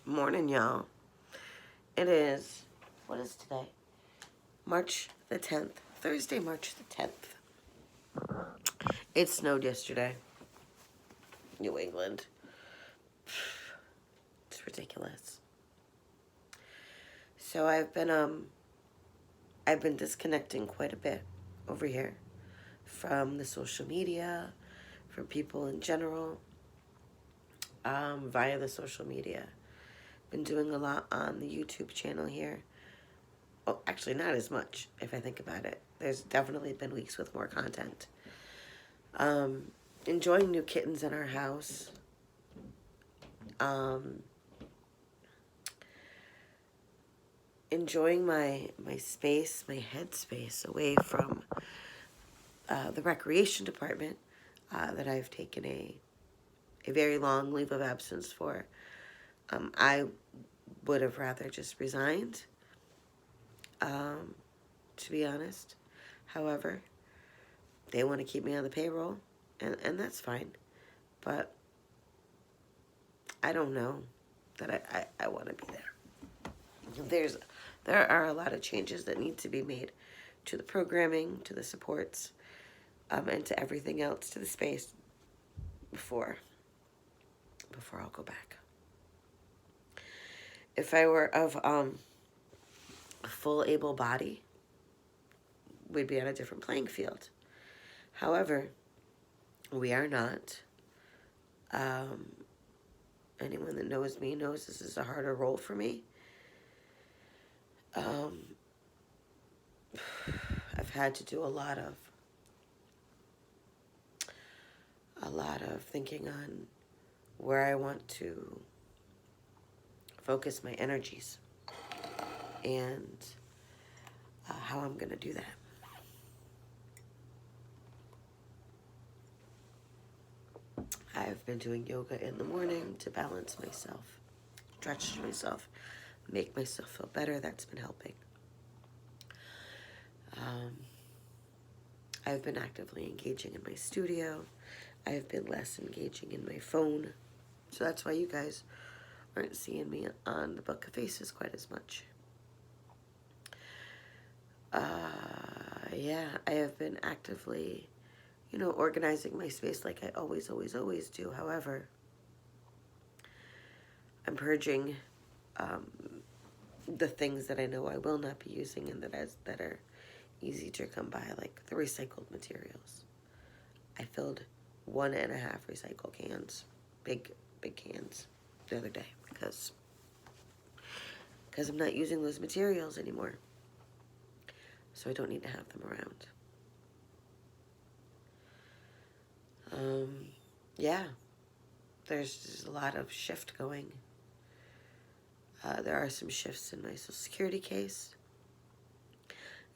Morning, y'all. It is, what is today? March the 10th. Thursday, March the 10th. It snowed yesterday. New England. It's ridiculous. So I've been disconnecting quite a bit over here from the social media, from people in general, via the social media. Been doing a lot on the YouTube channel here. Oh, actually, not as much if I think about it. There's definitely been weeks with more content. Um, Enjoying new kittens in our house. Um, Enjoying my space, my headspace away from the recreation department that I've taken a very long leave of absence for. I would have rather just resigned, to be honest. However, they want to keep me on the payroll, and that's fine. But I don't know that I want to be there. There are a lot of changes that need to be made to the programming, to the supports, and to everything else, to the space before I'll go back. If I were of a full able body, we'd be on a different playing field. However, we are not. Anyone that knows me knows this is a harder role for me. I've had to do a lot of thinking on where I want to focus my energies and how I'm going to do that. I've been doing yoga in the morning to balance myself, stretch myself, make myself feel better. That's been helping. I've been actively engaging in my studio. I've been less engaging in my phone. So that's why you guys aren't seeing me on the Book of Faces quite as much. Yeah, I have been actively, organizing my space like I always do. However, I'm purging the things that I know I will not be using and that are easy to come by, like the recycled materials. I filled 1.5 recycle cans, big cans, the other day because I'm not using those materials anymore. So I don't need to have them around. Yeah, there's a lot of shift going. There are some shifts in my Social Security case.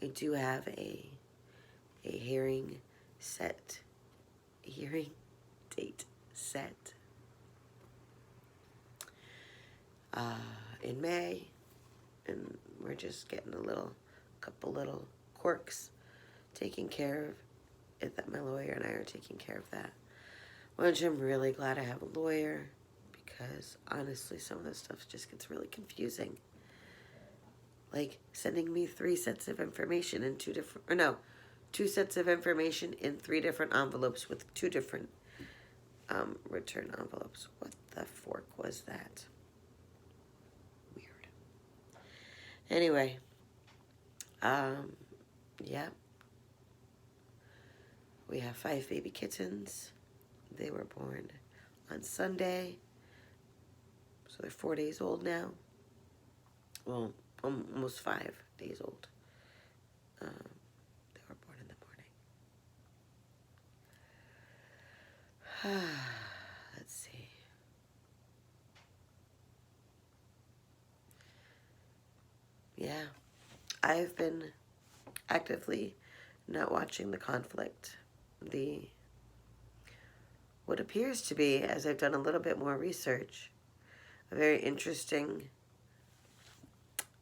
I do have a hearing date set in May, and we're just getting couple little quirks taken care of. That my lawyer and I are taking care of that. Which I'm really glad I have a lawyer, because honestly, some of this stuff just gets really confusing. Like sending me 3 sets of information in 2 sets of information in 3 different envelopes with 2 different return envelopes. What the fork was that? Weird. Anyway, yeah. We have 5 baby kittens. They were born on Sunday, so they're 4 days old now. Well, almost 5 days old. They were born in the morning. Let's see. Yeah, I've been actively not watching the conflict. What appears to be, as I've done a little bit more research, a very interesting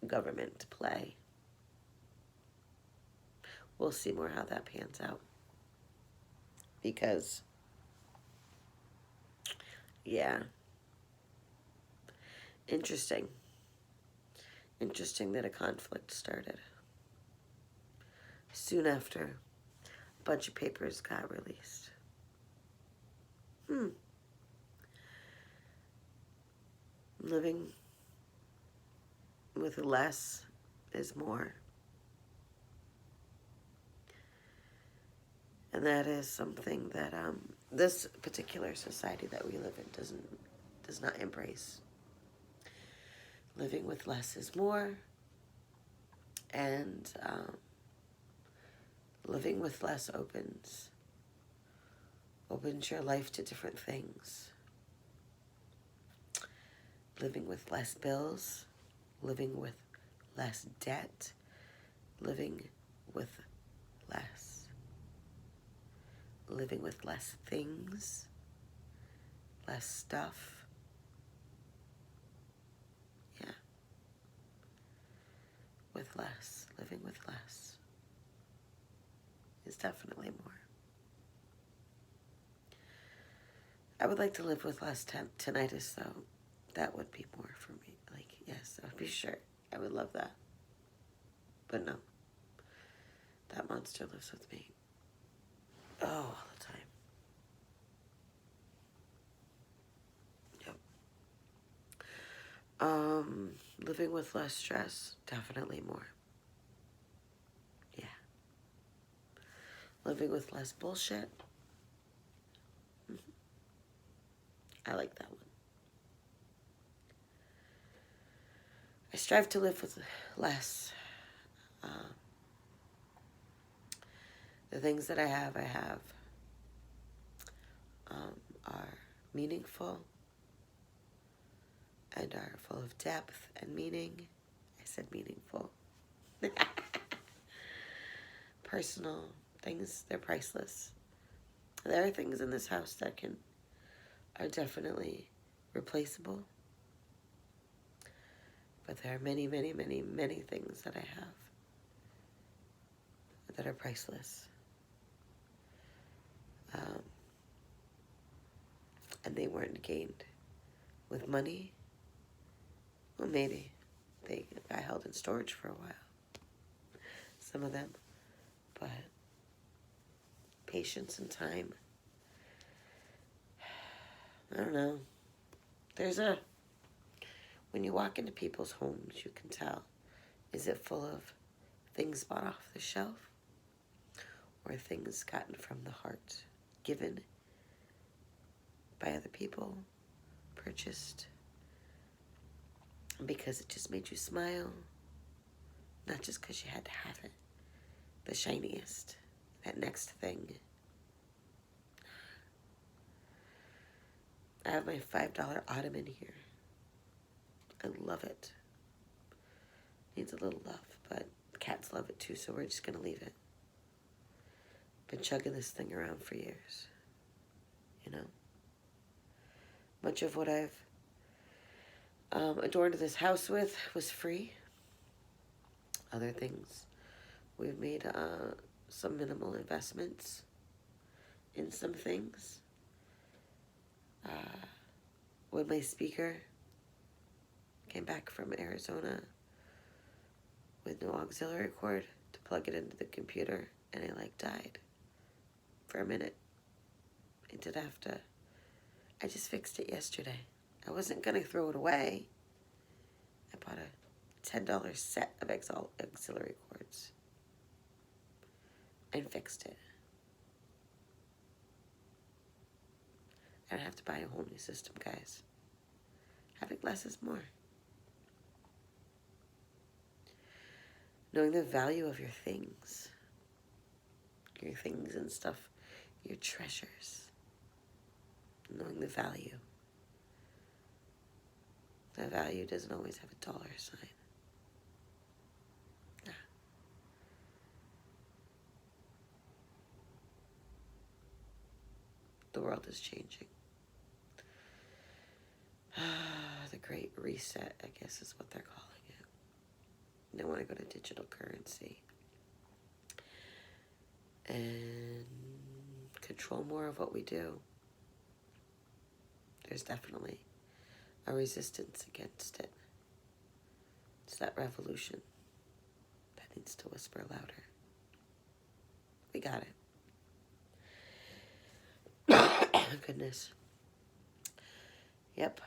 government play. We'll see more how that pans out. Because, yeah, Interesting. Interesting that a conflict started. Soon after, a bunch of papers got released. Living with less is more. And that is something that this particular society that we live in does not embrace. Living with less is more, and living with less opens your life to different things. Living with less bills, living with less debt, living with less. Living with less things, less stuff. Yeah. With less, living with less is definitely more. I would like to live with less tinnitus, though. That would be more for me. Like, yes, I would be sure. I would love that. But no. That monster lives with me. Oh, all the time. Yep. Living with less stress, definitely more. Yeah. Living with less bullshit. I like that one. I strive to live with less. The things that I have are meaningful and are full of depth and meaning. I said meaningful. Personal things, they're priceless. There are things in this house that are definitely replaceable. But there are many, many, many, many things that I have that are priceless. And they weren't gained with money. Well, maybe. They got held in storage for a while. Some of them. But patience and time. I don't know. When you walk into people's homes, you can tell. Is it full of things bought off the shelf? Or things gotten from the heart? Given by other people? Purchased? Because it just made you smile? Not just because you had to have it. The shiniest. That next thing. I have my $5 ottoman here. I love it. Needs a little love, but cats love it too, so we're just going to leave it. Been chugging this thing around for years. You know? Much of what I've adorned this house with was free. Other things, we've made some minimal investments in some things. When my speaker came back from Arizona with no auxiliary cord to plug it into the computer, and it died for a minute. I just fixed it yesterday. I wasn't gonna throw it away. I bought a $10 set of auxiliary cords and fixed it. I don't have to buy a whole new system, guys. Having less is more. Knowing the value of your things and stuff, your treasures. Knowing the value. That value doesn't always have a dollar sign. Yeah. The world is changing. The Great Reset, I guess is what they're calling it. They want to go to digital currency and control more of what we do. There's definitely a resistance against it. It's that revolution that needs to whisper louder. We got it. Goodness. Yep.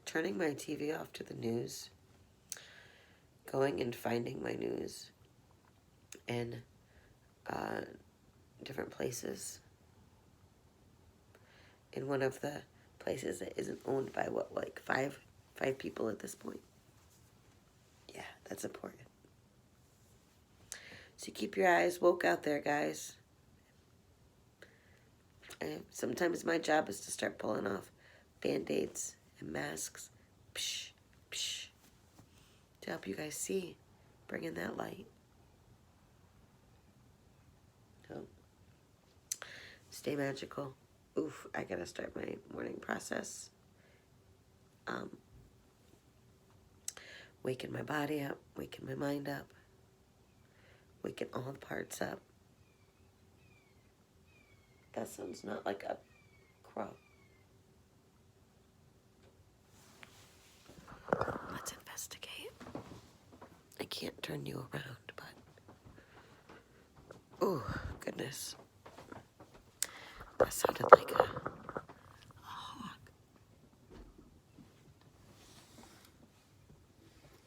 Turning my TV off to the news, going and finding my news in different places. In one of the places that isn't owned by five people at this point. Yeah, that's important. So keep your eyes woke out there, guys. Sometimes my job is to start pulling off Band-Aids and masks. Psh, psh. To help you guys see. Bring in that light. So, stay magical. Oof, I gotta start my morning process. Waking my body up, waking my mind up, waking all the parts up. That sounds not like a crow. Let's investigate. I can't turn you around, but... Oh, goodness. That sounded like a hawk.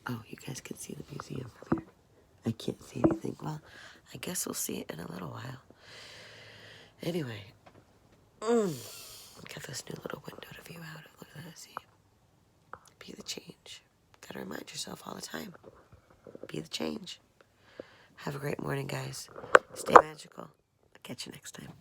Oh, you guys can see the museum from here. I can't see anything. Well, I guess we'll see it in a little while. Anyway. Get this new little window to view out. Look at that. See? Be the change. Gotta remind yourself all the time. Be the change. Have a great morning, guys. Stay magical. I'll catch you next time.